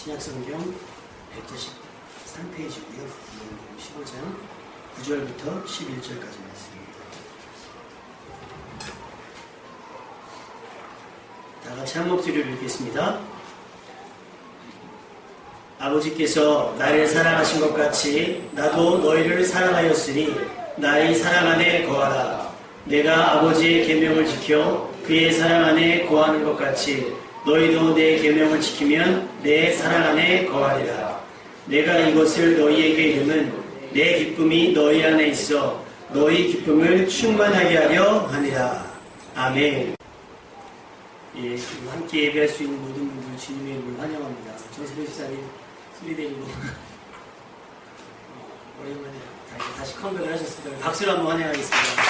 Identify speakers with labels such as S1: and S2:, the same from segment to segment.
S1: 신약성경 173페이지고요. 15장 9절부터 11절까지 말씀입니다. 다 같이 한 목소리로 읽겠습니다. 아버지께서 나를 사랑하신 것 같이 나도 너희를 사랑하였으니 나의 사랑 안에 거하라. 내가 아버지의 계명을 지켜 그의 사랑 안에 거하는 것 같이 너희도 내 계명을 지키면 내 사랑 안에 거하리라. 내가 이것을 너희에게 이름은 내 기쁨이 너희 안에 있어 너희 기쁨을 충만하게 하려 하니라. 아멘. 예, 함께 예배할 수 있는 모든 분들 주님의 이름을 환영합니다. 정세배 집사님 소리 내리고 오랜만에 다시 컴백을 하셨습니다. 박수로 한번 환영하겠습니다.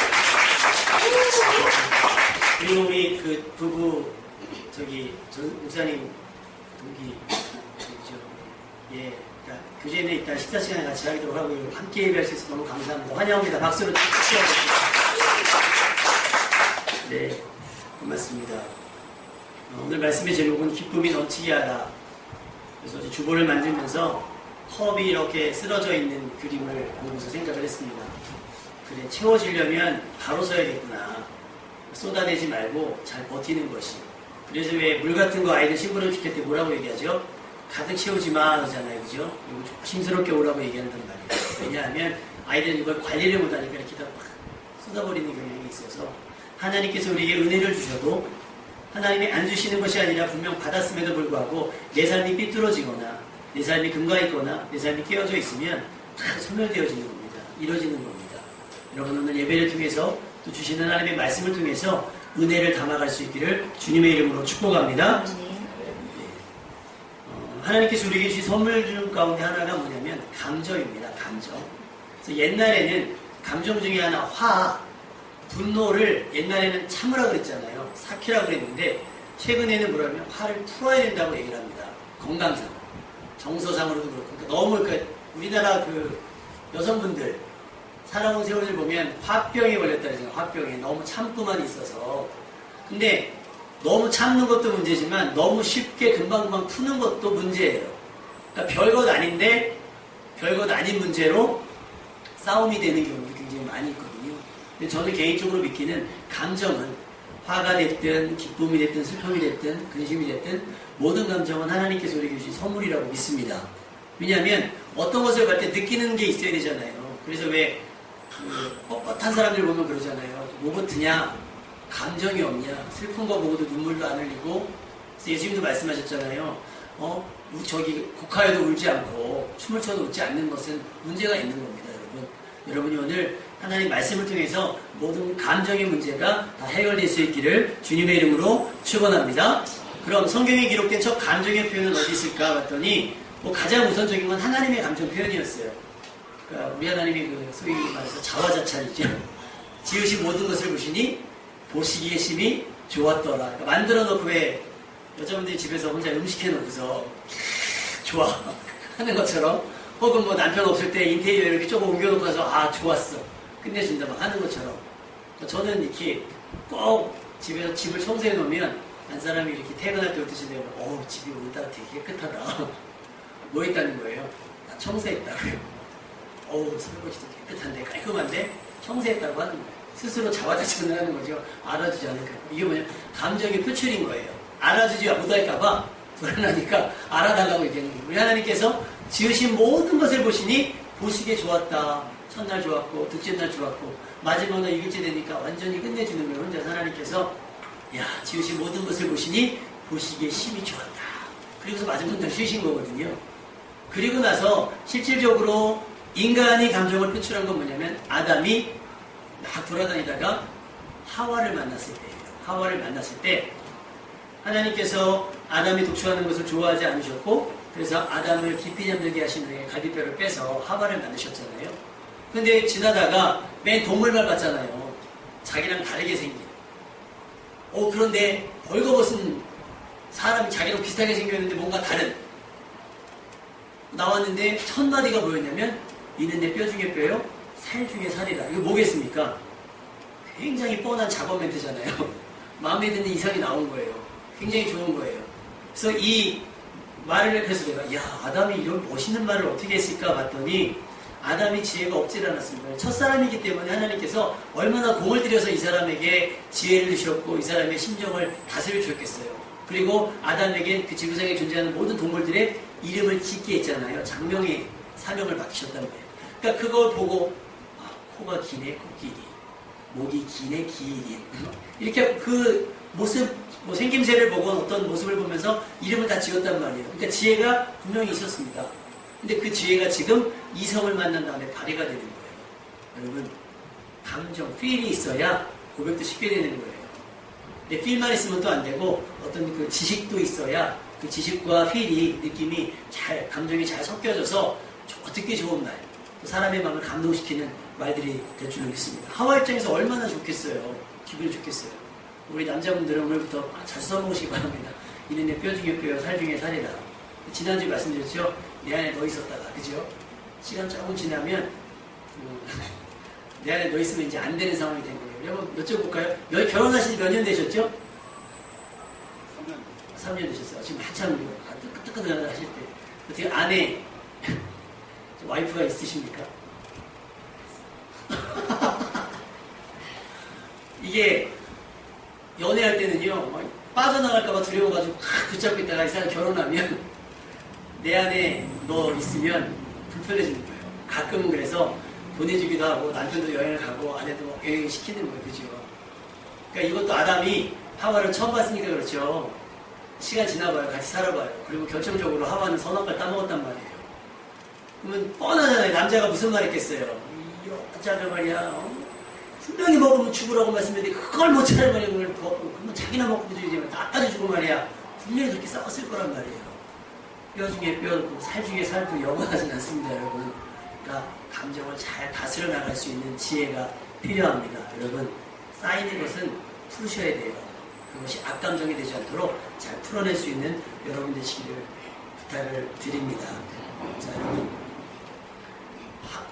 S1: 그리고 우리 그 부부 저기 목사님 동기죠. 예, 그러니까 교제에 있다 식사 시간에 같이 하도록 하고 함께 예배할 수 있어서 너무 감사합니다. 환영합니다. 박수로 치워주십시오. 네, 고맙습니다. 오늘 말씀의 제목은 기쁨이 넘치게 하라. 그래서 주보를 만들면서 컵이 이렇게 쓰러져 있는 그림을 보면서 생각을 했습니다. 그래, 채워지려면 바로 써야겠구나. 쏟아내지 말고 잘 버티는 것이. 그래서 왜 물 같은 거 아이들 심부름 시킬 때 뭐라고 얘기하죠? 가득 채우지 마 그러잖아요. 그죠? 이거 조심스럽게 오라고 얘기한단 말이에요. 왜냐하면 아이들은 이걸 관리를 못하니까 이렇게 다 쏟아버리는 경향이 있어서 하나님께서 우리에게 은혜를 주셔도 하나님이 안 주시는 것이 아니라 분명 받았음에도 불구하고 내 삶이 삐뚤어지거나 내 삶이 금가 있거나 내 삶이 깨어져 있으면 다 소멸되어지는 겁니다. 이루어지는 겁니다. 여러분 오늘 예배를 통해서 또 주시는 하나님의 말씀을 통해서 은혜를 담아갈 수 있기를 주님의 이름으로 축복합니다. 하나님께서 우리에게 주신 선물 중 가운데 하나가 뭐냐면 감정입니다. 감정. 그래서 옛날에는 감정 중에 하나 화, 분노를 옛날에는 참으라고 그랬잖아요. 삭히라고 그랬는데 최근에는 뭐라면 화를 풀어야 된다고 얘기를 합니다. 건강상, 정서상으로도 그렇고. 그러니까 너무 그러니까 우리나라 그 여성분들 살아온 세월을 보면 화병에 걸렸다 그러잖아요. 화병에 너무 참고만 있어서. 근데 너무 참는 것도 문제지만 너무 쉽게 금방금방 푸는 것도 문제예요. 그러니까 별것 아닌데 별것 아닌 문제로 싸움이 되는 경우도 굉장히 많이 있거든요. 근데 저는 개인적으로 믿기는 감정은 화가 됐든 기쁨이 됐든 슬픔이 됐든 근심이 됐든 모든 감정은 하나님께서 우리에게 주신 선물이라고 믿습니다. 왜냐하면 어떤 것을 갈 때 느끼는 게 있어야 되잖아요. 그래서 왜 뻣뻣한 사람들 보면 그러잖아요. 로봇이냐 감정이 없냐 슬픈 거 보고도 눈물도 안 흘리고 예수님도 말씀하셨잖아요. 저기 국화에도 울지 않고 춤을 춰도 웃지 않는 것은 문제가 있는 겁니다. 여러분이 오늘 하나님 말씀을 통해서 모든 감정의 문제가 다 해결될 수 있기를 주님의 이름으로 축원합니다. 그럼 성경에 기록된 첫 감정의 표현은 어디 있을까 봤더니 가장 우선적인 건 하나님의 감정 표현이었어요. 그러니까 우리 하나님이 소위 말해서 자화자찬이죠. 지으신 모든 것을 보시니 보시기에 심히 좋았더라. 그러니까 만들어 놓고 왜 여자분들이 집에서 혼자 음식 해놓고서 좋아 하는 것처럼 혹은 남편 없을 때 인테리어 이렇게 조금 옮겨놓고 나서 좋았어 끝내준다 막 하는 것처럼 저는 이렇게 꼭 집에서 집을 청소해 놓으면 한 사람이 이렇게 퇴근할 때부터 집에 오면 집이 오늘따라 되게 깨끗하다. 뭐 했다는 거예요? 나 청소했다고요. 설거지도 깨끗한데 깔끔한데 청소했다고 하는 거예요. 스스로 자화자찬을 하는 거죠. 알아주지 않을까. 이게 뭐냐? 감정의 표출인 거예요. 알아주지 못할까봐 불안하니까 알아달라고 얘기하는 거예요. 우리 하나님께서 지으신 모든 것을 보시니 보시기에 좋았다. 첫날 좋았고 둘째 날 좋았고 마지막 날 6일째 되니까 완전히 끝내주는 거예요. 혼자 하나님께서 지으신 모든 것을 보시니 보시기에 심히 좋았다. 그리고서 마지막 날 쉬신 거거든요. 그리고 나서 실질적으로 인간이 감정을 표출한 건 뭐냐면 아담이 막 돌아다니다가 하와를 만났을 때예요. 하와를 만났을 때 하나님께서 아담이 독초하는 것을 좋아하지 않으셨고 그래서 아담을 깊이 잠들게 하신 후에 갈비뼈를 빼서 하와를 만드셨잖아요. 근데 지나다가 맨 동물만 봤잖아요. 자기랑 다르게 생긴. 그런데 벌거벗은 사람이 자기랑 비슷하게 생겼는데 뭔가 다른. 나왔는데 첫 마디가 뭐였냐면 이는 내 뼈 중에 뼈요 살 중에 살이다. 이거 뭐겠습니까? 굉장히 뻔한 작업 멘트잖아요. 마음에 드는 이상이 나온 거예요. 굉장히 좋은 거예요. 그래서 이 말을 해서 내가 야 아담이 이런 멋있는 말을 어떻게 했을까 봤더니 아담이 지혜가 없질 않았습니다. 첫사람이기 때문에 하나님께서 얼마나 공을 들여서 이 사람에게 지혜를 주셨고 이 사람의 심정을 다스려 주셨겠어요. 그리고 아담에게 그 지구상에 존재하는 모든 동물들의 이름을 짓게 했잖아요. 장명의 사명을 맡기셨단 말이에요. 그러니까 그걸 보고 아, 코가 기네 코끼리, 목이 기네 기린 이렇게 그 모습 뭐 생김새를 보고 어떤 모습을 보면서 이름을 다 지었단 말이에요. 그러니까 지혜가 분명히 있었습니다. 근데 그 지혜가 지금 이성을 만난 다음에 발휘가 되는 거예요. 여러분 감정, feel이 있어야 고백도 쉽게 되는 거예요. 근데 feel만 있으면 또 안 되고 어떤 그 지식도 있어야 그 지식과 feel이 느낌이 잘 감정이 잘 섞여져서 듣기 좋은 말, 사람의 마음을 감동시키는 말들이 될 줄 믿습니다. 하와 입장에서 얼마나 좋겠어요. 기분이 좋겠어요. 우리 남자분들은 오늘부터 자주 써먹으시기 바랍니다. 이는 내 뼈 중에 뼈요 살 중에 살이다. 지난주에 말씀드렸죠. 내 안에 너 있었다가 그죠? 시간 조금 지나면 내 안에 너 있으면 이제 안 되는 상황이 된 거예요. 여러분 여쭤볼까요? 여기 결혼하신 지 몇 년 되셨죠? 3년 되셨어요. 지금 한참 뜨끈뜨끈 하실 때 어떻게 아내 와이프가 있으십니까? 이게 연애할 때는요 빠져나갈까봐 두려워가지고 붙잡고 있다가 이 사람 결혼하면 내 안에 너 있으면 불편해지는 거예요. 가끔은 그래서 보내주기도 하고 남편도 여행을 가고 아내도 뭐 여행을 시키는 거예요. 그죠? 그러니까 이것도 아담이 하와를 처음 봤으니까 그렇죠. 시간 지나봐요. 같이 살아봐요. 그리고 결정적으로 하와는 선악과를 따먹었단 말이에요. 그러면 뻔하잖아요. 남자가 무슨 말 했겠어요. 이 여자가 말이야. 분명히 먹으면 죽으라고 말씀했는데 그걸 못 차려 말이야. 그러면 자기나 먹고 부주의되면 다 빠져주고 말이야. 분명히 그렇게 싸웠을 거란 말이에요. 뼈 중에 뼈고 살 중에 살도 영원하진 않습니다. 여러분. 그러니까 감정을 잘 다스려 나갈 수 있는 지혜가 필요합니다. 여러분 쌓이는 것은 푸셔야 돼요. 그것이 악감정이 되지 않도록 잘 풀어낼 수 있는 여러분 되시기를 부탁을 드립니다. 자, 여러분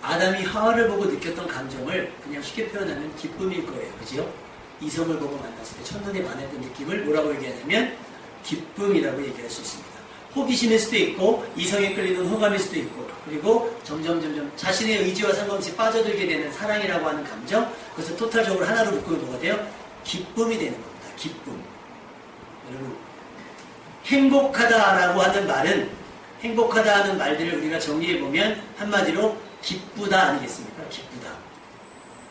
S1: 아담이 하와를 보고 느꼈던 감정을 그냥 쉽게 표현하면 기쁨일 거예요. 그죠? 이성을 보고 만났을 때 첫눈에 반했던 느낌을 뭐라고 얘기하냐면 기쁨이라고 얘기할 수 있습니다. 호기심일 수도 있고 이성에 끌리는 호감일 수도 있고 그리고 점점 자신의 의지와 상관없이 빠져들게 되는 사랑이라고 하는 감정 그것을 토탈적으로 하나로 묶으면 뭐가 돼요? 기쁨이 되는 겁니다. 기쁨. 여러분 행복하다라고 하는 말은 행복하다 하는 말들을 우리가 정리해보면 한마디로 기쁘다 아니겠습니까? 기쁘다.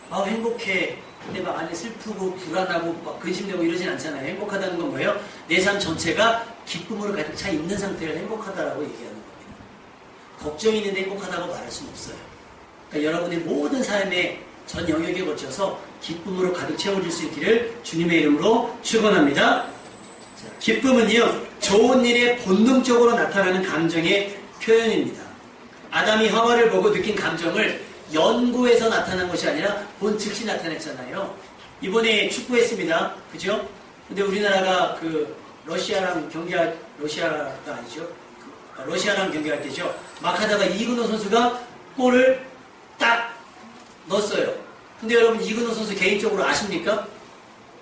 S1: 아 행복해. 근데 막 안에 슬프고 불안하고 막 근심되고 이러진 않잖아요. 행복하다는 건 뭐예요? 내 삶 전체가 기쁨으로 가득 차 있는 상태를 행복하다라고 얘기하는 겁니다. 걱정이 있는데 행복하다고 말할 수는 없어요. 그러니까 여러분의 모든 삶의 전 영역에 거쳐서 기쁨으로 가득 채워질 수 있기를 주님의 이름으로 축원합니다. 기쁨은요 좋은 일에 본능적으로 나타나는 감정의 표현입니다. 아담이 하와를 보고 느낀 감정을 연구해서 나타난 것이 아니라 본 즉시 나타냈잖아요. 이번에 축구했습니다. 그죠? 근데 우리나라가 그 러시아랑 경기할 러시아가 아니죠. 러시아랑 경기할 때죠. 막 하다가 이근호 선수가 골을 딱 넣었어요. 근데 여러분 이근호 선수 개인적으로 아십니까?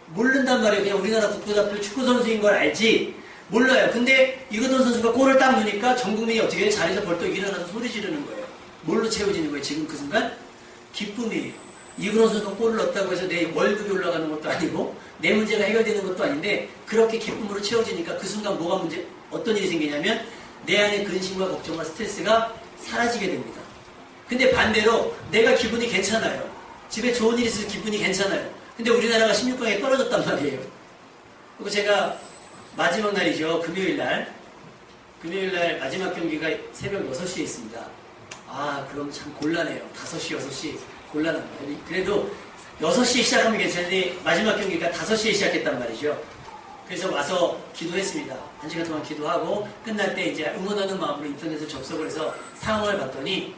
S1: 모른단 말이에요. 그냥 우리나라 국가대표 축구 선수인 걸 알지 몰라요. 근데 이근호 선수가 골을 딱 넣으니까 전 국민이 어떻게 해요? 자리에서 벌떡 일어나서 소리 지르는 거예요. 뭘로 채워지는 거예요? 지금 그 순간? 기쁨이에요. 이근호 선수가 골을 넣었다고 해서 내 월급이 올라가는 것도 아니고 내 문제가 해결되는 것도 아닌데 그렇게 기쁨으로 채워지니까 그 순간 뭐가 어떤 일이 생기냐면 내 안에 근심과 걱정과 스트레스가 사라지게 됩니다. 근데 반대로 내가 기분이 괜찮아요. 집에 좋은 일이 있어서 기분이 괜찮아요. 근데 우리나라가 16강에 떨어졌단 말이에요. 그리고 제가 마지막 날이죠. 금요일날 마지막 경기가 새벽 6시에 있습니다. 아 그럼 참 곤란해요. 5시, 6시 곤란합니다. 그래도 6시에 시작하면 괜찮은데 마지막 경기가 5시에 시작했단 말이죠. 그래서 와서 기도했습니다. 1시간 동안 기도하고 끝날 때 이제 응원하는 마음으로 인터넷에 접속을 해서 상황을 봤더니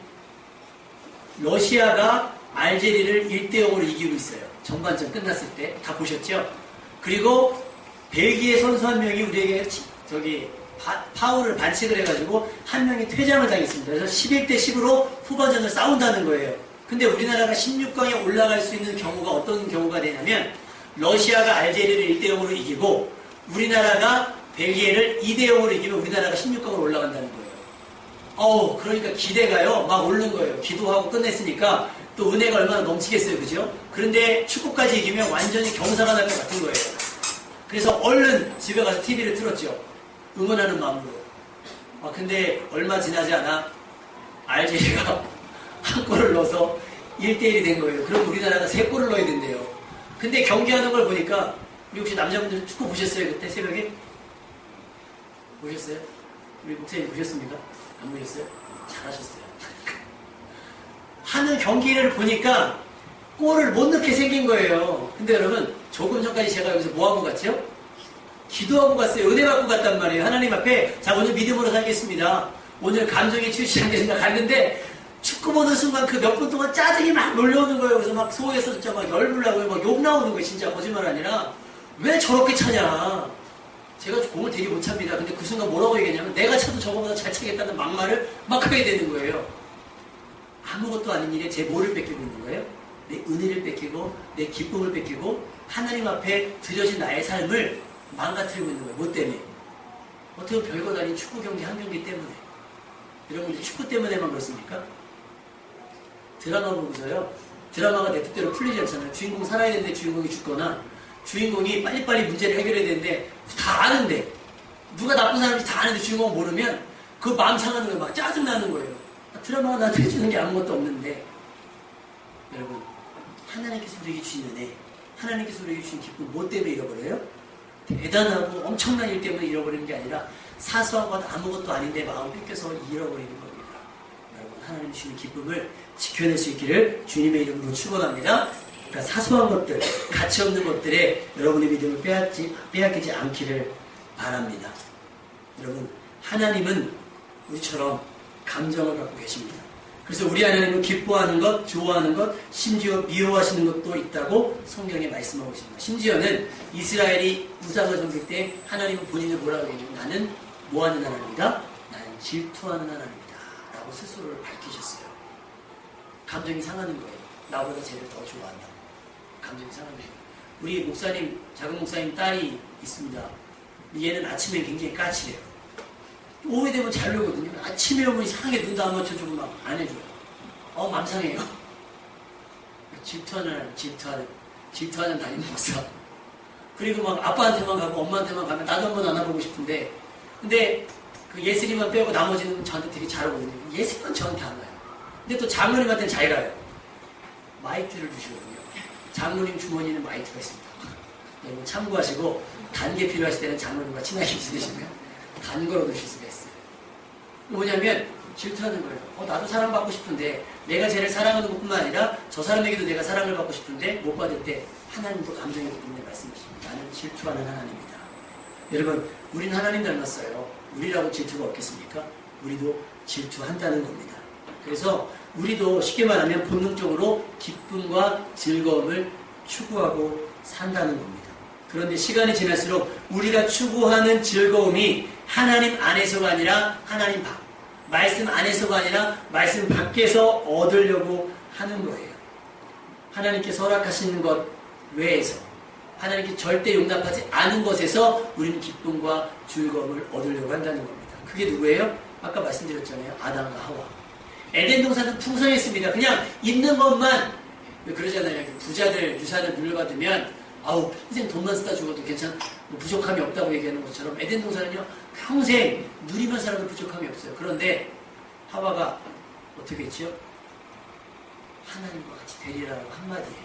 S1: 러시아가 알제리를 1대0으로 이기고 있어요. 전반전 끝났을 때 다 보셨죠? 그리고 벨기에 선수 한 명이 우리에게 파울을 반칙을 해가지고 한 명이 퇴장을 당했습니다. 그래서 11대10으로 후반전을 싸운다는 거예요. 근데 우리나라가 16강에 올라갈 수 있는 경우가 어떤 경우가 되냐면 러시아가 알제리를 1대0으로 이기고 우리나라가 벨기에를 2대0으로 이기면 우리나라가 16강으로 올라간다는 거예요. 그러니까 기대가요, 막 오른 거예요. 기도하고 끝냈으니까 또 은혜가 얼마나 넘치겠어요, 그죠? 그런데 축구까지 이기면 완전히 경사가 날 것 같은 거예요. 그래서 얼른 집에 가서 TV를 틀었죠. 응원하는 마음으로. 근데 얼마 지나지 않아 알제리가 한 골을 넣어서 1대1이 된 거예요. 그럼 우리나라가 3골을 넣어야 된대요. 근데 경기하는 걸 보니까, 우리 혹시 남자분들 축구 보셨어요? 그때 새벽에? 보셨어요? 우리 목사님 보셨습니까? 안 보셨어요? 잘하셨어요. 하는 경기를 보니까 골을 못 넣게 생긴 거예요. 근데 여러분, 조금 전까지 제가 여기서 뭐하고 갔죠? 기도하고 갔어요. 은혜 받고 갔단 말이에요. 하나님 앞에, 자, 오늘 믿음으로 살겠습니다. 오늘 감정에 치우치지 않겠습니다. 갔는데, 축구 보는 순간 그 몇 분 동안 짜증이 막 몰려오는 거예요. 그래서 막 속에서 진짜 막 열불나고요. 막 욕 나오는 거예요. 진짜 거짓말 아니라. 왜 저렇게 차냐. 제가 공을 되게 못 찹니다. 근데 그 순간 뭐라고 얘기했냐면, 내가 차도 저거보다 잘 차겠다는 막말을 막 하게 되는 거예요. 아무것도 아닌 일에 제 뭐를 뺏기고 있는 거예요? 내 은혜를 뺏기고, 내 기쁨을 뺏기고, 하나님 앞에 드려진 나의 삶을 망가뜨리고 있는 거예요. 뭐 때문에? 어떻게 보면 별것 아닌 축구 경기 한 경기 때문에. 여러분, 이제 축구 때문에만 그렇습니까? 드라마 보고서요, 드라마가 내 뜻대로 풀리지 않잖아요. 주인공 살아야 되는데 주인공이 죽거나, 주인공이 빨리빨리 문제를 해결해야 되는데, 다 아는데, 누가 나쁜 사람인지 다 아는데 주인공은 모르면, 그 마음 상하는 거예요. 막 짜증나는 거예요. 드라마가 나한테 해주는 게 아무것도 없는데, 여러분, 하나님께서 우리에게 주신 은혜, 하나님께서 우리에게 주신 기쁨, 뭐 때문에 잃어버려요? 대단하고 엄청난 일 때문에 잃어버리는 게 아니라, 사소한 것 아무것도 아닌데 마음 뺏겨서 잃어버리는 겁니다. 여러분, 하나님 주시는 기쁨을 지켜낼 수 있기를 주님의 이름으로 축원합니다. 그러니까 사소한 것들, 가치 없는 것들에 여러분의 믿음을 빼앗기지 않기를 바랍니다. 여러분, 하나님은 우리처럼 감정을 갖고 계십니다. 그래서 우리 하나님은 기뻐하는 것, 좋아하는 것, 심지어 미워하시는 것도 있다고 성경에 말씀하고 있습니다. 심지어는 이스라엘이 우상을 섬길 때 하나님은 본인을 뭐라고 얘기했냐면, 나는 뭐하는 하나님이다? 나는 질투하는 하나님이다 라고 스스로를 밝히셨어요. 감정이 상하는 거예요. 나보다 쟤를 더 좋아한다. 감정이 상하는 거예요. 우리 목사님, 작은 목사님 딸이 있습니다. 얘는 아침에 굉장히 까칠해요. 오후에 되면 잘 놀거든요. 아침에 오면 이상하게 눈도 안 맞춰주고 막 안 해줘요. 맘상해요. 질투하는 담임 목사. 그리고 막 아빠한테만 가고 엄마한테만 가면 나도 한번 안아보고 싶은데, 근데 그 예슬이만 빼고 나머지는 저한테 되게 잘하거든요. 예슬이만 저한테 안 가요. 근데 또 장모님한테는 잘 가요. 마이트를 주시거든요. 장모님 주머니는 마이트가 있습니다. 여러분 참고하시고, 단 게 필요하실 때는 장모님과 친하게 지내시면 단 걸 얻으실 수가 있어요. 뭐냐면 질투하는 거예요. 나도 사랑받고 싶은데, 내가 쟤를 사랑하는 것뿐만 아니라 저 사람에게도 내가 사랑을 받고 싶은데 못 받을 때 하나님도 감정이기 때문에 말씀하십니다. 나는 질투하는 하나님이다. 여러분, 우리는 하나님 닮았어요. 우리라고 질투가 없겠습니까? 우리도 질투한다는 겁니다. 그래서 우리도 쉽게 말하면 본능적으로 기쁨과 즐거움을 추구하고 산다는 겁니다. 그런데 시간이 지날수록 우리가 추구하는 즐거움이 하나님 안에서가 아니라 하나님 밖, 말씀 안에서가 아니라 말씀 밖에서 얻으려고 하는 거예요. 하나님께서 허락하시는 것 외에서, 하나님께 절대 용납하지 않은 것에서 우리는 기쁨과 즐거움을 얻으려고 한다는 겁니다. 그게 누구예요? 아까 말씀드렸잖아요. 아담과 하와. 에덴 동산은 풍성했습니다. 그냥 있는 것만, 그러잖아요. 부자들 유산을 물려받으면 평생 돈만 쓰다 죽어도 뭐 부족함이 없다고 얘기하는 것처럼, 에덴 동산은요 평생 누리면 살아도 부족함이 없어요. 그런데 하와가 어떻게 했죠? 하나님과 같이 되리라고 한마디에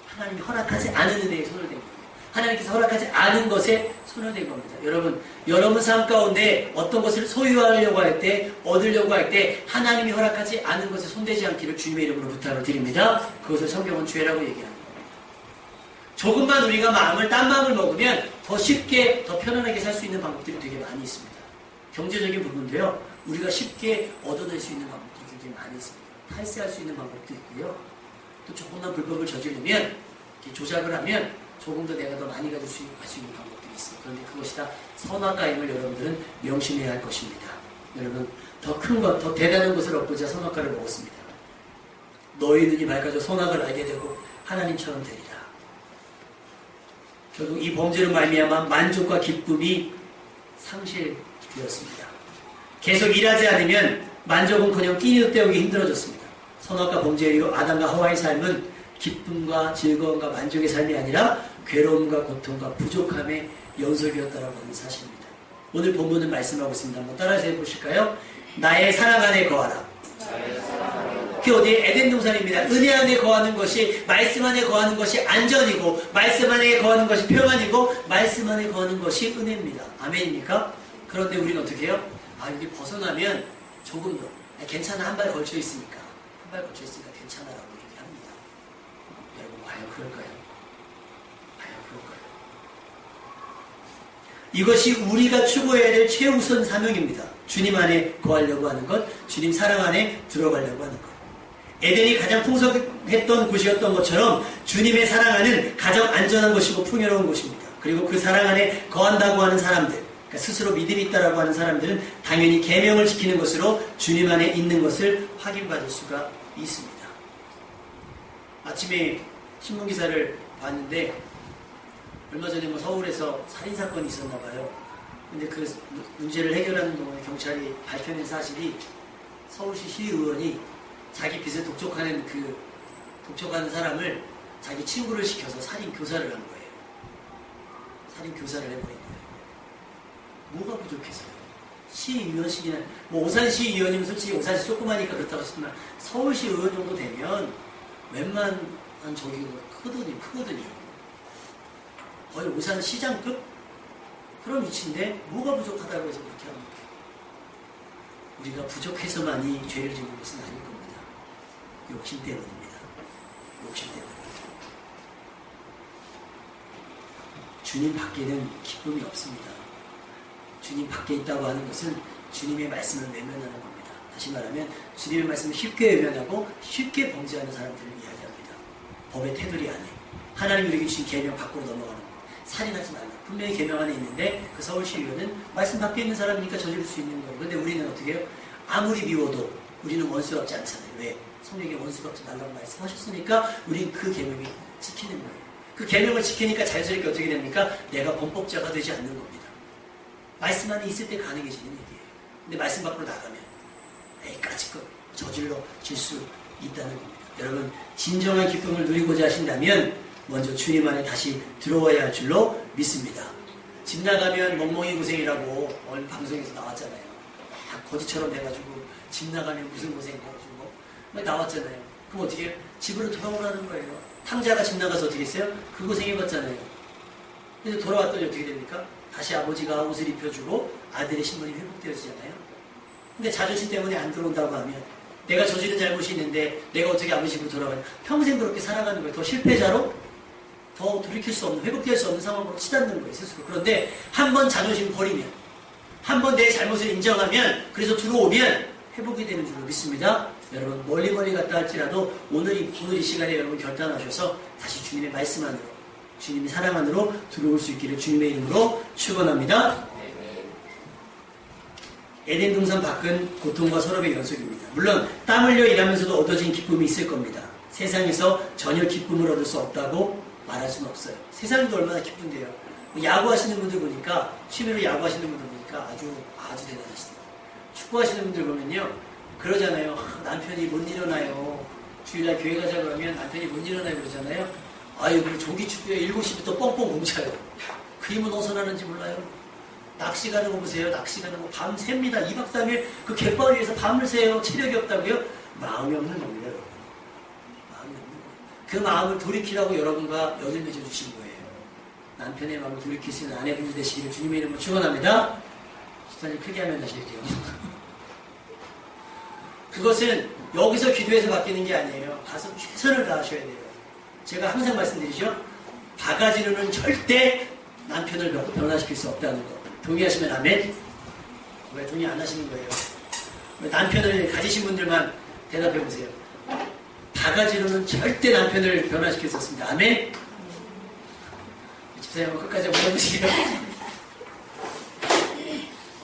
S1: 하나님이 허락하지 않은 은혜에 손을 댄 거예요. 하나님께서 허락하지 않은 것에 손을 댄 겁니다. 여러분 삶 가운데 어떤 것을 소유하려고 할 때, 얻으려고 할 때 하나님이 허락하지 않은 것에 손대지 않기를 주님의 이름으로 부탁을 드립니다. 그것을 성경은 죄라고 얘기합니다. 조금만 우리가 딴 마음을 먹으면 더 쉽게, 더 편안하게 살 수 있는 방법들이 되게 많이 있습니다. 경제적인 부분도요, 우리가 쉽게 얻어낼 수 있는 방법들이 굉장히 많이 있습니다. 탈세할 수 있는 방법도 있고요. 또 조금만 불법을 저지르면, 조작을 하면 조금 더 내가 더 많이 가질 수 있는 방법들이 있어요. 그런데 그것이 다 선악과임을 여러분들은 명심해야 할 것입니다. 여러분, 더 큰 것, 더 대단한 것을 얻고자 선악과를 먹었습니다. 너희 눈이 밝아져 선악을 알게 되고 하나님처럼 되리라. 결국 이 범죄로 말미암아 만족과 기쁨이 상실되었습니다. 계속 일하지 않으면 만족은커녕 끼니도 때우기 힘들어졌습니다. 선악과 범죄의 이후 아담과 하와의 삶은 기쁨과 즐거움과 만족의 삶이 아니라 괴로움과 고통과 부족함의 연속이었다라고 하는 사실입니다. 오늘 본문은 말씀하고 있습니다. 한번 따라서 해보실까요? 나의 사랑 안에 거하라. 그 어디 에덴 동산입니다. 은혜 안에 거하는 것이, 말씀 안에 거하는 것이 안전이고, 말씀 안에 거하는 것이 평안이고, 말씀 안에 거하는 것이 은혜입니다. 아멘입니까? 그런데 우리는 어떻게 해요? 여기 벗어나면 조금 더 괜찮아, 한 발 걸쳐 있으니까, 한 발 걸쳐 있으니까 괜찮아라고 얘기합니다. 여러분, 과연 그럴까요? 과연 그럴까요? 이것이 우리가 추구해야 될 최우선 사명입니다. 주님 안에 거하려고 하는 것, 주님 사랑 안에 들어가려고 하는 것. 에덴이 가장 풍성했던 곳이었던 것처럼 주님의 사랑 안은 가장 안전한 것이고 풍요로운 곳입니다. 그리고 그 사랑 안에 거한다고 하는 사람들, 그러니까 스스로 믿음이 있다라고 하는 사람들은 당연히 계명을 지키는 것으로 주님 안에 있는 것을 확인받을 수가 있습니다. 아침에 신문기사를 봤는데 얼마 전에 서울에서 살인사건이 있었나 봐요. 근데 그 문제를 해결하는 동안에 경찰이 밝혀낸 사실이 서울시 시의원이 자기 빚을 독촉하는 독촉하는 사람을 자기 친구를 시켜서 살인 교사를 한 거예요. 살인 교사를 해버린 거예요. 뭐가 부족해서요? 시의원식이나, 오산시 의원이면 솔직히 오산시 조그마니까 그렇다고 하시지만 서울시 의원 정도 되면 웬만한 크거든요. 거의 오산시장급? 그런 위치인데 뭐가 부족하다고 해서 그렇게 합니까? 우리가 부족해서만이 죄를 짓는 것은 아닐 겁니다. 욕심 때문입니다. 욕심 때문입니다. 주님 밖에는 기쁨이 없습니다. 주님 밖에 있다고 하는 것은 주님의 말씀을 외면하는 겁니다. 다시 말하면 주님의 말씀을 쉽게 외면하고 쉽게 범죄하는 사람들을 이야기합니다. 법의 테두리 안에 하나님이 우리에게 주신 계명 밖으로 넘어가는 것. 살인하지 말라. 분명히 계명 안에 있는데 그 서울시 의원은 말씀 밖에 있는 사람이니까 저지를 수 있는 거예요. 그런데 우리는 어떻게 해요? 아무리 미워도 우리는 원수롭지 않잖아요. 왜? 성령에 원수롭지 말라고 말씀하셨으니까 우리는 그 계명이 지키는 거예요. 그 계명을 지키니까 자연스럽게 어떻게 됩니까? 내가 범법자가 되지 않는 겁니다. 말씀 안에 있을 때 가능해지는 얘기예요. 근데 말씀 밖으로 나가면 까짓것 저질러질 수 있다는 겁니다. 여러분, 진정한 기쁨을 누리고자 하신다면 먼저 주님 안에 다시 들어와야 할 줄로 믿습니다. 집 나가면 멍멍이 고생이라고 오늘 방송에서 나왔잖아요. 거지처럼 돼가지고 집 나가면 무슨 고생해가지고 나왔잖아요. 그럼 어떻게 해요? 집으로 돌아오라는 거예요. 탕자가 집 나가서 어떻게 했어요? 그 고생해봤잖아요. 근데 돌아왔더니 어떻게 됩니까? 다시 아버지가 옷을 입혀주고 아들의 신분이 회복되어지잖아요. 근데 자존심 때문에 안 들어온다고 하면 내가 저지른 잘못이 있는데 내가 어떻게 아버지 집으로 돌아가냐. 평생 그렇게 살아가는 거예요. 더 실패자로 더 돌이킬 수 없는, 회복될 수 없는 상황으로 치닫는 거예요, 스스로. 그런데 한 번 자존심 버리면, 한 번 내 잘못을 인정하면, 그래서 들어오면 회복이 되는 줄로 믿습니다. 여러분, 멀리 갔다 할지라도 오늘 이 시간에 여러분 결단하셔서 다시 주님의 말씀 안으로, 주님의 사랑 안으로 들어올 수 있기를 주님의 이름으로 축원합니다. 에덴 동산 밖은 고통과 서럽의 연속입니다. 물론 땀 흘려 일하면서도 얻어진 기쁨이 있을 겁니다. 세상에서 전혀 기쁨을 얻을 수 없다고 말할 수는 없어요. 세상도 얼마나 기쁜데요. 야구하시는 분들 보니까, 취미로 야구하시는 분들 보니까 아주 대단하시더라고요. 축구하시는 분들 보면요, 그러잖아요. 남편이 못 일어나요. 주일날 교회 가자 그러면 남편이 못 일어나요 그러잖아요. 그 조기 축구에 7시부터 뻥뻥 공차요. 그 힘은 어디서 나는지 몰라요. 낚시 가는 거 보세요. 낚시 가는 거 밤 셉니다. 2박 3일 그 갯벌위에서 밤을 새요. 체력이 없다고요? 마음이 없는 겁니다, 여러분. 마음이 없는 거예요. 그 마음을 돌이키라고 여러분과 연을 맺어주신 거예요. 남편의 마음을 돌이킬 수 있는 아내분이 되시기를 주님의 이름으로 축원합니다. 식사님 크게 하면 하실게요. 그것은 여기서 기도해서 바뀌는 게 아니에요. 가서 최선을 다하셔야 돼요. 제가 항상 말씀드리죠. 바가지로는 절대 남편을 변화시킬 수 없다는 거. 동의하시면 아멘? 왜 동의 안 하시는 거예요? 남편을 가지신 분들만 대답해 보세요. 바가지로는 절대 남편을 변화시킬 수 없습니다. 아멘? 집사님 끝까지 물어보시게요.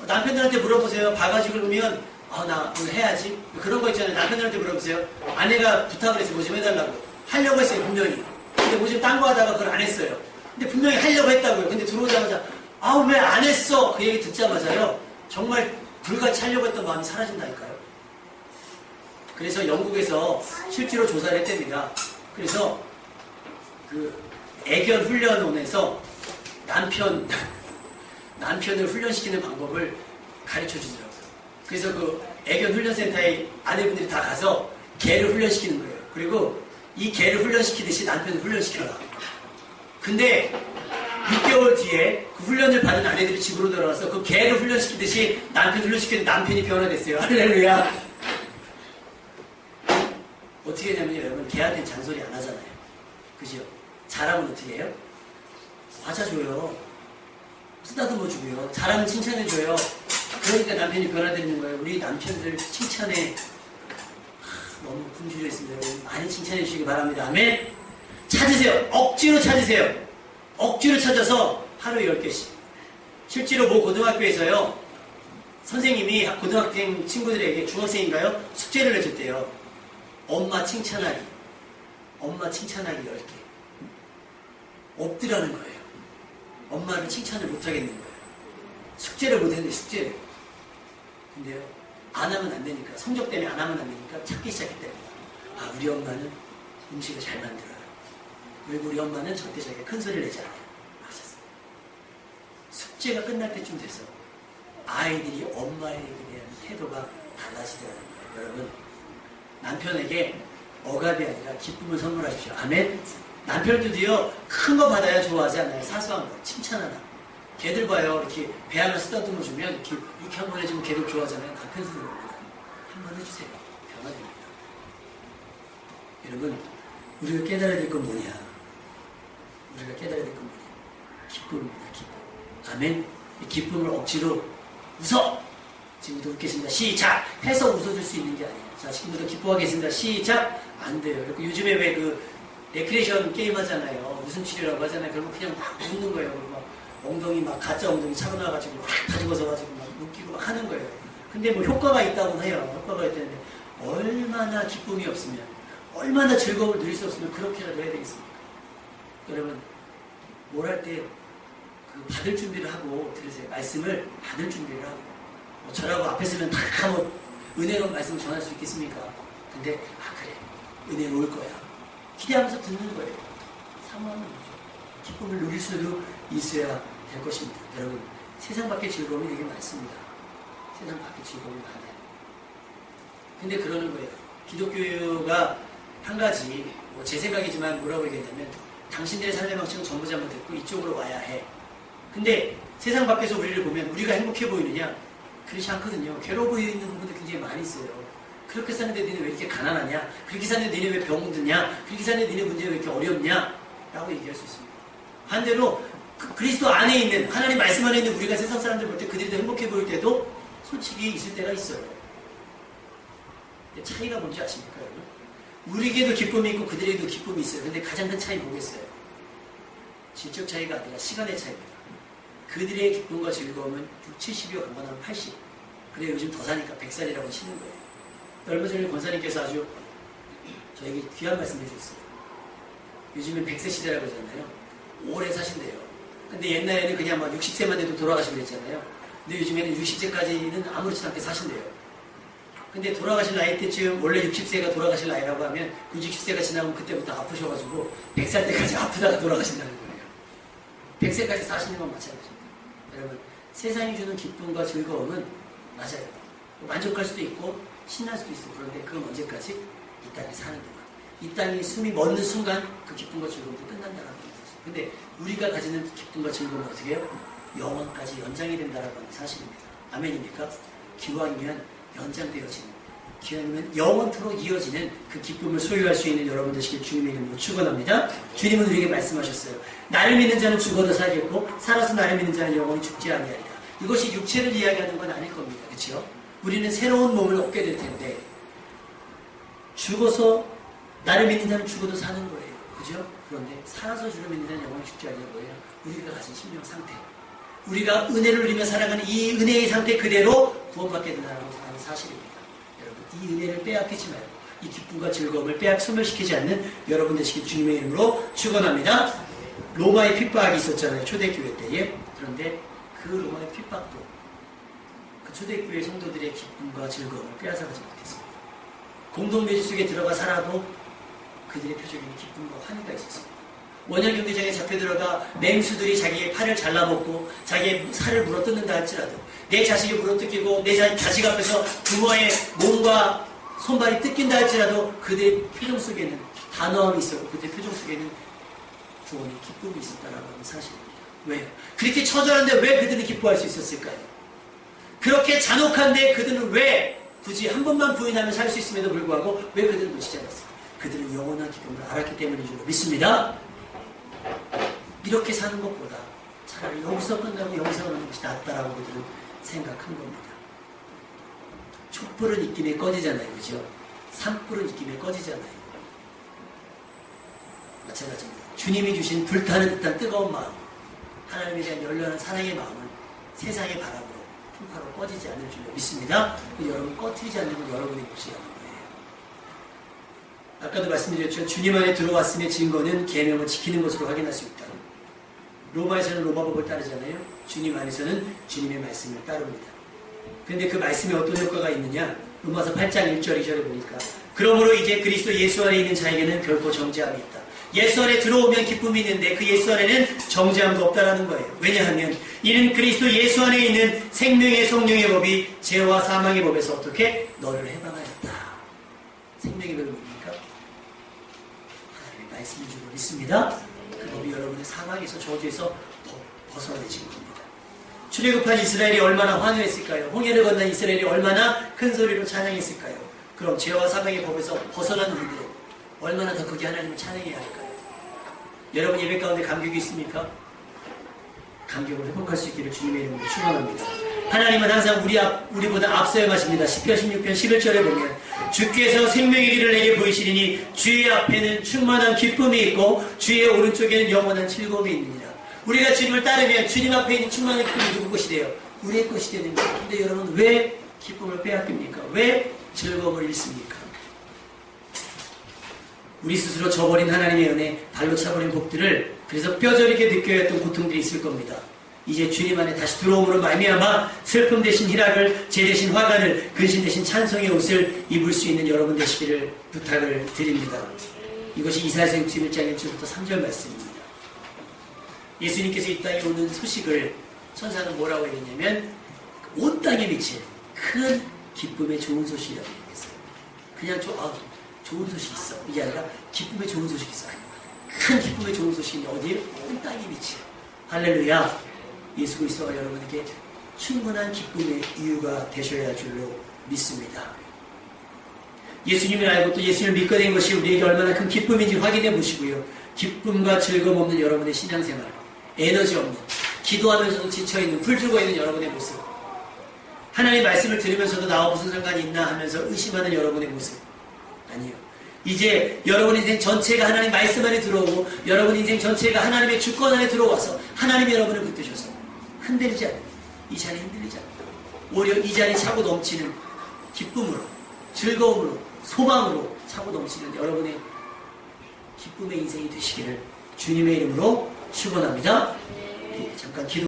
S1: 남편들한테 물어보세요. 바가지를 보면 나 오늘 해야지. 그런 거 있잖아요. 남편들한테 물어보세요. 아내가 부탁을 해서 뭐 좀 해달라고. 하려고 했어요, 분명히. 근데 뭐 좀 딴 거 하다가 그걸 안 했어요. 근데 분명히 하려고 했다고요. 근데 들어오자마자 아, 왜 안 했어? 그 얘기 듣자마자요. 정말 불같이 하려고 했던 마음이 사라진다니까요. 그래서 영국에서 실제로 조사를 했답니다. 그래서 그 애견 훈련원에서 남편을 훈련시키는 방법을 가르쳐 주더라고요. 그래서 그 애견 훈련센터에 아내분들이 다 가서 개를 훈련시키는 거예요. 그리고 이 개를 훈련시키듯이 남편을 훈련시켜라. 근데 6개월 뒤에 그 훈련을 받은 아내들이 집으로 돌아와서 그 개를 훈련시키듯이 남편을 훈련시키는 남편이 변화됐어요. 할렐루야. 어떻게 되냐면요, 여러분, 개한테는 잔소리 안 하잖아요. 그죠? 잘하면 어떻게 해요? 맞아줘요. 쓰다듬어 주고요. 잘하면 칭찬해줘요. 그러니까 남편이 변화되는 거예요. 우리 남편들 칭찬에 너무 굶주려 있습니다. 여러분, 많이 칭찬해 주시기 바랍니다. 아멘? 찾으세요. 억지로 찾으세요. 억지로 찾아서 하루에 10개씩. 실제로 모 고등학교에서요, 선생님이 고등학생 친구들에게, 중학생인가요? 숙제를 내줬대요. 엄마 칭찬하기 10개. 없더라는 거예요. 엄마를 칭찬을 못하겠는 거예요. 숙제를 못했는데, 숙제를. 근데요, 안 하면 안 되니까, 성적 때문에 안 하면 안 되니까 찾기 시작했답니다. 아, 우리 엄마는 음식을 잘 만들어요. 그리고 우리 엄마는 절대 자기가 큰 소리를 내지 않아요. 하셨어요. 숙제가 끝날 때쯤 돼서 아이들이 엄마에게 대한 태도가 달라지더라는 거예요. 여러분, 남편에게 억압이 아니라 기쁨을 선물하십시오. 아멘? 남편들도요, 큰 거 받아야 좋아하지 않아요. 사소한 거, 칭찬 하나. 걔들 봐요. 이렇게 배 하나 쓰다듬어 주면 이렇게 한 번 해주면 걔들 좋아하잖아요. 남편들도 그럽니다. 한 번 해주세요. 변화됩니다. 여러분, 우리가 깨달아야 될 건 뭐냐? 우리가 깨달아야 될 건 뭐냐? 기쁨입니다. 기쁨. 아멘? 이 기쁨을 억지로 웃어! 지금부터 웃겠습니다. 시작! 해서 웃어줄 수 있는 게 아니에요. 자, 지금부터 기뻐하겠습니다. 시작! 안 돼요. 요즘에 왜 레크레이션 게임 하잖아요. 웃음치료라고 하잖아요. 그러면 그냥 막 웃는 거예요. 막 엉덩이 가짜 엉덩이 차고 나가지고 막 다 집어서가지고 막 웃기고 막 하는 거예요. 근데 뭐 효과가 있다고 해요. 효과가 있다는데 얼마나 기쁨이 없으면, 얼마나 즐거움을 누릴 수 없으면 그렇게라도 해야 되겠습니까? 여러분, 뭘 할 때 받을 준비를 하고 들으세요. 말씀을 받을 준비를 하고. 뭐 저라고 앞에 서면 다 은혜로운 말씀을 전할 수 있겠습니까? 근데 그래, 은혜로 올 거야. 기대하면서 듣는 거예요. 사모하는 거죠. 기쁨을 누릴 수도 있어야 될 것입니다. 여러분, 세상 밖의 즐거움이 되게 많습니다. 세상 밖의 즐거움이 많아요. 근데 그러는 거예요. 기독교가 한 가지, 제 생각이지만 뭐라고 얘기하냐면, 당신들의 삶의 방식은 전부 잘못됐고 이쪽으로 와야 해. 근데 세상 밖에서 우리를 보면 우리가 행복해 보이느냐? 그렇지 않거든요. 괴로워 보이는 부분들 굉장히 많이 있어요. 그렇게 사는데 너네 왜 이렇게 가난하냐? 그렇게 사는데 너네 왜 병드냐? 그렇게 사는데 너네 문제가 왜 이렇게 어렵냐? 라고 얘기할 수 있습니다. 반대로 그리스도 안에 있는, 하나님 말씀 안에 있는 우리가 세상 사람들 볼 때 그들이 더 행복해 보일 때도 솔직히 있을 때가 있어요. 차이가 뭔지 아십니까, 여러분? 우리에게도 기쁨이 있고 그들에게도 기쁨이 있어요. 근데 가장 큰 차이 뭐겠어요? 질적 차이가 아니라 시간의 차이입니다. 그들의 기쁨과 즐거움은 60, 70이요, 강건하면 80. 그래, 요즘 더 사니까 100살이라고 치는 거예요. 얼마 전에 권사님께서 아주 저에게 귀한 말씀 해주셨어요. 요즘엔 100세 시대라고 그러잖아요. 오래 사신대요. 근데 옛날에는 그냥 막 60세만 돼도 돌아가시고 그랬잖아요. 근데 요즘에는 60세까지는 아무렇지도 않게 사신대요. 근데 돌아가실 나이 때쯤, 원래 60세가 돌아가실 나이라고 하면 그 60세가 지나면 그때부터 아프셔가지고 100살 때까지 아프다가 돌아가신다는 거예요. 100세까지 사시는 건 마찬가지입니다. 여러분, 세상이 주는 기쁨과 즐거움은 맞아요. 만족할 수도 있고 신날 수도 있어요. 그런데 그건 언제까지? 이 땅에 사는 동안. 이 땅이 숨이 멎는 순간 그 기쁨과 즐거움도 끝난다는 거죠. 근데 우리가 가지는 기쁨과 즐거움은 어떻게 해요? 영원까지 연장이 된다는 사실입니다. 아멘입니까? 기왕이면 연장되어지는, 기왕이면 영원토록 이어지는 그 기쁨을 소유할 수 있는 여러분 되시길 주님의 이름으로 축원합니다. 주님은 우리에게 말씀하셨어요. 나를 믿는 자는 죽어도 살겠고 살아서 나를 믿는 자는 영원히 죽지 아니하리라. 이것이 육체를 이야기하는 건 아닐 겁니다. 그렇죠? 우리는 새로운 몸을 얻게 될 텐데 죽어서 나를 믿는 자는 죽어도 사는 거예요. 그죠? 그런데 살아서 주를 믿는 자는 영원히 죽지 아니할 거예요. 우리가 가진 심령 상태, 우리가 은혜를 누리며 살아가는 이 은혜의 상태 그대로 구원받게 된다는 사실입니다. 여러분, 이 은혜를 빼앗기지 말고 이 기쁨과 즐거움을 소멸시키지 않는 여러분 되시길 주님의 이름으로 축원합니다. 로마의 핍박이 있었잖아요. 초대교회 때에. 그런데 그 로마의 핍박도 그 초대교회 성도들의 기쁨과 즐거움을 빼앗아가지 못했습니다. 공동묘지 속에 들어가 살아도 그들의 표정에는 기쁨과 환희가 있었습니다. 원형 경기장에 잡혀 들어가 맹수들이 자기의 팔을 잘라먹고 자기의 살을 물어뜯는다 할지라도 내 자식이 물어뜯기고 내 자식 앞에서 부모의 몸과 손발이 뜯긴다 할지라도 그들의 표정 속에는 단호함이 있었고 그들의 표정 속에는 구원의 기쁨이 있었다라고 하는 사실입니다. 왜요? 그렇게 처절한데 왜 그들은 기뻐할 수 있었을까요? 그렇게 잔혹한데 그들은 왜 굳이 한 번만 부인하면 살 수 있음에도 불구하고 왜 그들은 놓치지 않았을까요? 그들은 영원한 기쁨을 알았기 때문인 줄 믿습니다. 이렇게 사는 것보다 차라리 여기서 끝나고 여기서 끝나는 것이 낫다라고 그들은 생각한 겁니다. 촛불은 입김에 꺼지잖아요. 그죠? 산불은 입김에 꺼지잖아요. 마찬가지입니다. 주님이 주신 불타는 듯한 뜨거운 마음, 하나님에 대한 열렬한 사랑의 마음은 세상의 바람으로 풍파로 꺼지지 않을 줄 믿습니다. 여러분 꺼트리지 않는 건 여러분의 몫이라는 거예요. 아까도 말씀드렸죠. 주님 안에 들어왔음의 증거는 계명을 지키는 것으로 확인할 수 있다. 로마에서는 로마법을 따르잖아요. 주님 안에서는 주님의 말씀을 따릅니다. 그런데 그 말씀에 어떤 효과가 있느냐? 로마서 8장 1절 2절에 보니까 그러므로 이제 그리스도 예수 안에 있는 자에게는 결코 정죄함이 있다. 예수 안에 들어오면 기쁨이 있는데 그 예수 안에는 정죄함도 없다라는 거예요. 왜냐하면 이는 그리스도 예수 안에 있는 생명의 성령의 법이 죄와 사망의 법에서 어떻게 너를 해방하였다. 생명의 법이 뭡니까? 하나님의 말씀인 줄로 믿습니다. 그 법이 여러분의 사망에서 저주에서 벗어내신 겁니다. 출애굽한 이스라엘이 얼마나 환호했을까요? 홍해를 건넌 이스라엘이 얼마나 큰 소리로 찬양했을까요? 그럼 죄와 사망의 법에서 벗어난 우리들은 얼마나 더 크게 하나님을 찬양해야 할까요? 여러분 예배 가운데 감격이 있습니까? 감격을 회복할 수 있기를 주님의 이름으로 축원합니다. 하나님은 항상 우리보다 앞서 행하십니다. 시편 16편 11절에 보면 주께서 생명의 길을 내게 보이시리니 주의 앞에는 충만한 기쁨이 있고 주의 오른쪽에는 영원한 즐거움이 있느니라. 우리가 주님을 따르면 주님 앞에 있는 충만한 기쁨이 누구 것이 돼요? 우리의 것이 되는 거예요. 근데 여러분 왜 기쁨을 빼앗깁니까? 왜 즐거움을 잃습니까? 우리 스스로 저버린 하나님의 은혜, 발로 차버린 복들을 그래서 뼈저리게 느껴야 했던 고통들이 있을 겁니다. 이제 주님 안에 다시 들어옴으로 말미암아 슬픔 대신 희락을, 죄 대신 화관을, 근심 대신 찬송의 옷을 입을 수 있는 여러분 되시기를 부탁을 드립니다. 이것이 이사야서 61장 1절부터 3절 말씀입니다. 예수님께서 이 땅에 오는 소식을 천사는 뭐라고 얘기했냐면 온 땅에 미친 큰 기쁨의 좋은 소식이라고 얘기했어요. 그냥 좋은 소식이 있어. 이게 아니라 기쁨의 좋은 소식이 있어. 큰 기쁨의 좋은 소식인데 어디에? 온 땅이 미치요. 할렐루야. 예수 그리스도가 여러분에게 충분한 기쁨의 이유가 되셔야 할 줄로 믿습니다. 예수님을 알고 또 예수님을 믿게 된 것이 우리에게 얼마나 큰 기쁨인지 확인해 보시고요. 기쁨과 즐거움 없는 여러분의 신앙생활, 에너지 없는, 기도하면서도 지쳐있는, 풀 죽어있는 여러분의 모습, 하나님의 말씀을 들으면서도 나와 무슨 상관이 있나 하면서 의심하는 여러분의 모습, 아니요. 이제 여러분 인생 전체가 하나님 말씀 안에 들어오고 여러분 인생 전체가 하나님의 주권 안에 들어와서 하나님이 여러분을 붙드셔서 흔들리지 않는, 이 자리에 흔들리지 않는, 오히려 이 자리에 차고 넘치는 기쁨으로, 즐거움으로, 소망으로 차고 넘치는 여러분의 기쁨의 인생이 되시기를 주님의 이름으로 축원합니다. 잠깐 기도